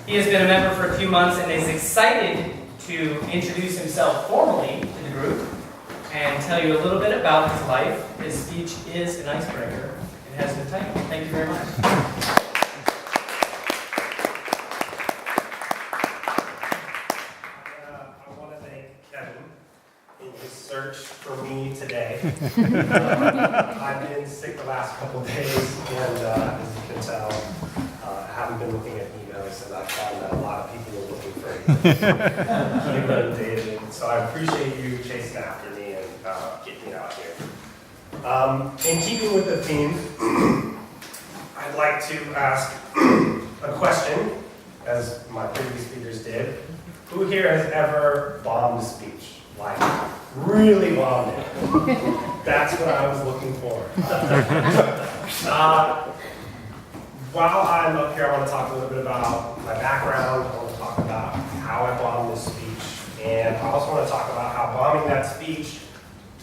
He has been a member for a few months and is excited to introduce himself formally to the group and tell you a little bit about his life. His speech is an icebreaker. It has the title. Thank you very much. I want to thank Kevin in his search for me today. I've been sick the last couple days, and as you can tell, I haven't been looking at emails, and I found that a lot of people were looking for keeping updated. So I appreciate you chasing after me and getting me out here. In keeping with the theme, I'd like to ask a question, as my previous speakers did. Who here has ever bombed a speech? Like, really bombed it? That's what I was looking for. While I'm up here, I want to talk a little bit about my background. I want to talk about how I bombed this speech. And I also want to talk about how bombing that speech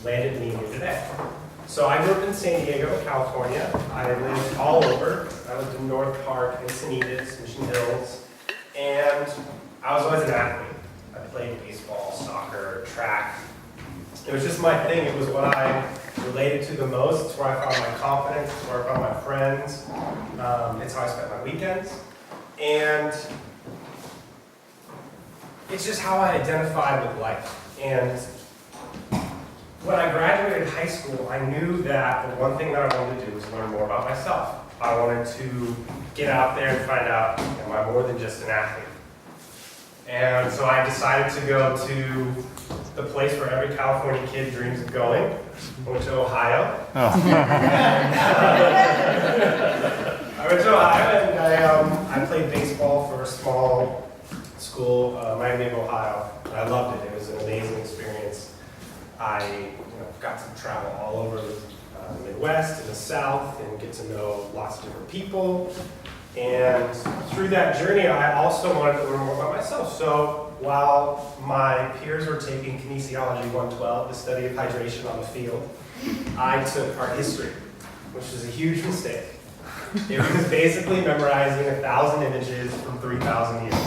landed me here today. So I grew up in San Diego, California. I lived all over. I lived in North Park, Encinitas, Mission Hills. And I was always an athlete. I played baseball, soccer, track. It was just my thing. It was what I related to the most. It's where I found my confidence. It's where I found my friends. It's how I spent my weekends. And it's just how I identified with life. And when I graduated high school, I knew that the one thing that I wanted to do was learn more about myself. I wanted to get out there and find out, am I more than just an athlete? And so I decided to go to the place where every California kid dreams of going. I went to Ohio. I went to Ohio and I played baseball for a small school, Miami of Ohio. I loved it. It was an amazing experience. I got to travel all over the Midwest and the South and get to know lots of different people. And through that journey, I also wanted to learn more about myself. So while my peers were taking Kinesiology 112, the study of hydration on the field, I took art history, which was a huge mistake. It was basically memorizing 1,000 images from 3,000 years.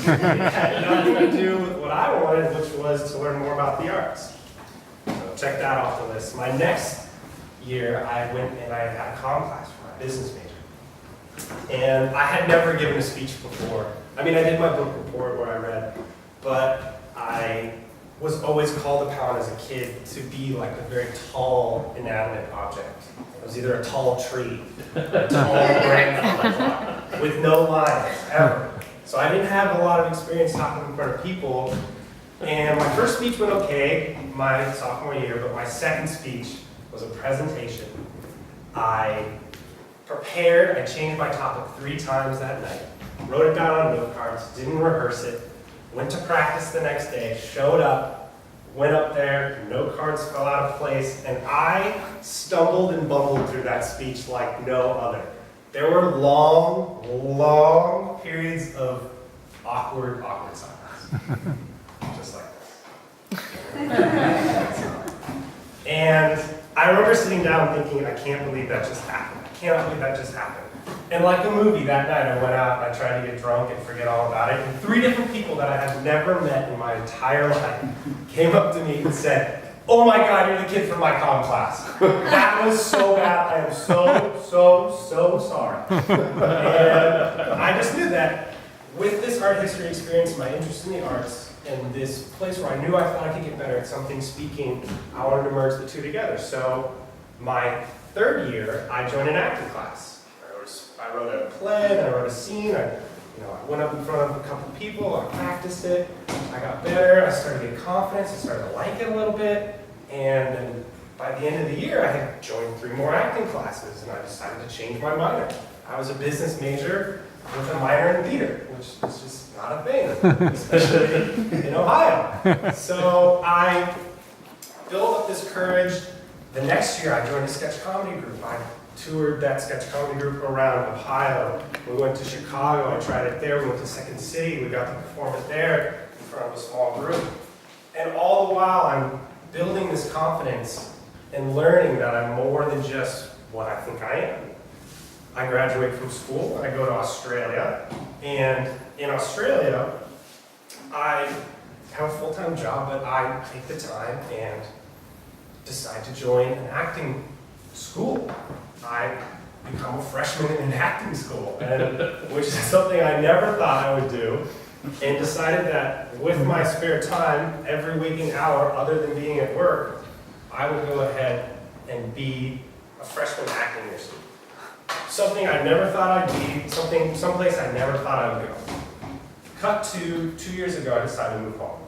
It had nothing to do with what I wanted, which was to learn more about the arts. So check that off the list. My next year, I went and I had a comm class for my business major. And I had never given a speech before. I mean, I did my book report where I read, but I was always called upon as a kid to be like a very tall, inanimate object. I was either a tall tree, a tall grandfather, with no lines, ever. So I didn't have a lot of experience talking in front of people. And my first speech went okay, my sophomore year, but my second speech was a presentation. I prepared, I changed my topic 3 times that night, wrote it down on note cards, didn't rehearse it, went to practice the next day, showed up, went up there, note cards fell out of place, and I stumbled and bumbled through that speech like no other. There were long periods of awkward silence. Just like this. And I remember sitting down thinking, I can't believe that just happened. I can't believe that just happened. And like a movie, that night I went out and I tried to get drunk and forget all about it. And 3 different people that I had never met in my entire life came up to me and said, "Oh my God, you're the kid from my comm class." That was so bad. I am so sorry. And I just knew that with this art history experience, my interest in the arts, and this place where I knew I thought I could get better at something speaking, I wanted to merge the 2 together. So my 3rd year, I joined an acting class. I wrote a play, then I wrote a scene. I went up in front of a couple people, I practiced it, I got better, I started to get confidence, I started to like it a little bit, and then by the end of the year, I had joined 3 more acting classes, and I decided to change my minor. I was a business major with a minor in theater, which is just not a thing, especially in Ohio. So I built up this courage. The next year, I joined a sketch comedy group. I toured that sketch comedy group around Ohio. We went to Chicago, I tried it there. We went to Second City, we got to perform it there in front of a small group. And all the while, I'm building this confidence and learning that I'm more than just what I think I am. I graduate from school and I go to Australia. And in Australia, I have a full-time job, but I take the time and decide to join an acting school. I become a freshman in an acting school, which is something I never thought I would do, and decided that with my spare time, every waking hour, other than being at work, I would go ahead and be a freshman acting student. Something I never thought I'd be, someplace I never thought I would go. Cut to 2 years ago, I decided to move home.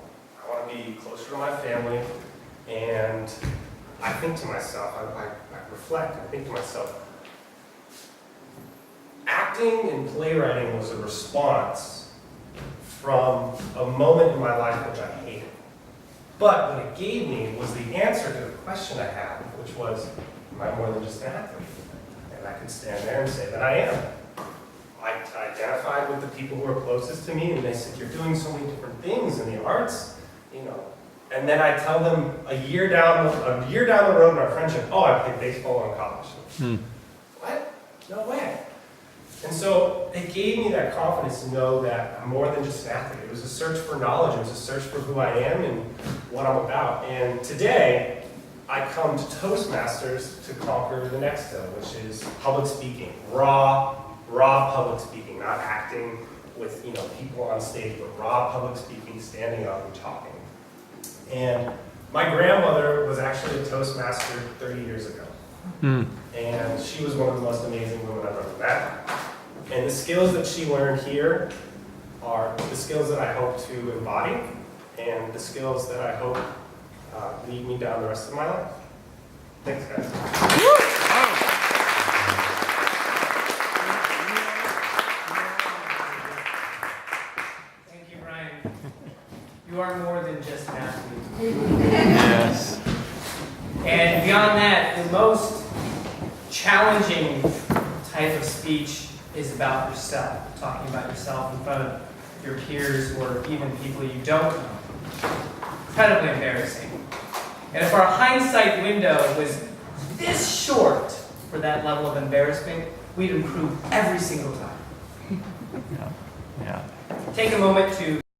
I want to be closer to my family, and I think to myself, I reflect, I think to myself, acting and playwriting was a response from a moment in my life which I hated. But what it gave me was the answer to the question I had, which was, am I more than just an athlete? And I could stand there and say that I am. I identified with the people who are closest to me, and they said, you're doing so many different things in the arts, you know. And then I tell them a year down the road in our friendship, oh, I played baseball in college. What? No way. And so it gave me that confidence to know that I'm more than just an athlete. It was a search for knowledge. It was a search for who I am and what I'm about. And today, I come to Toastmasters to conquer the next hill, which is public speaking. Raw public speaking, not acting with people on stage, but raw public speaking, standing up and talking. And my grandmother was actually a Toastmaster 30 years ago. And she was one of the most amazing women I've ever met. And the skills that she learned here are the skills that I hope to embody, and the skills that I hope lead me down the rest of my life. Thanks, guys. You are more than just an athlete. Yes. And beyond that, the most challenging type of speech is about yourself, talking about yourself in front of your peers or even people you don't know. Incredibly embarrassing. And if our hindsight window was this short for that level of embarrassment, we'd improve every single time. Yeah. Take a moment to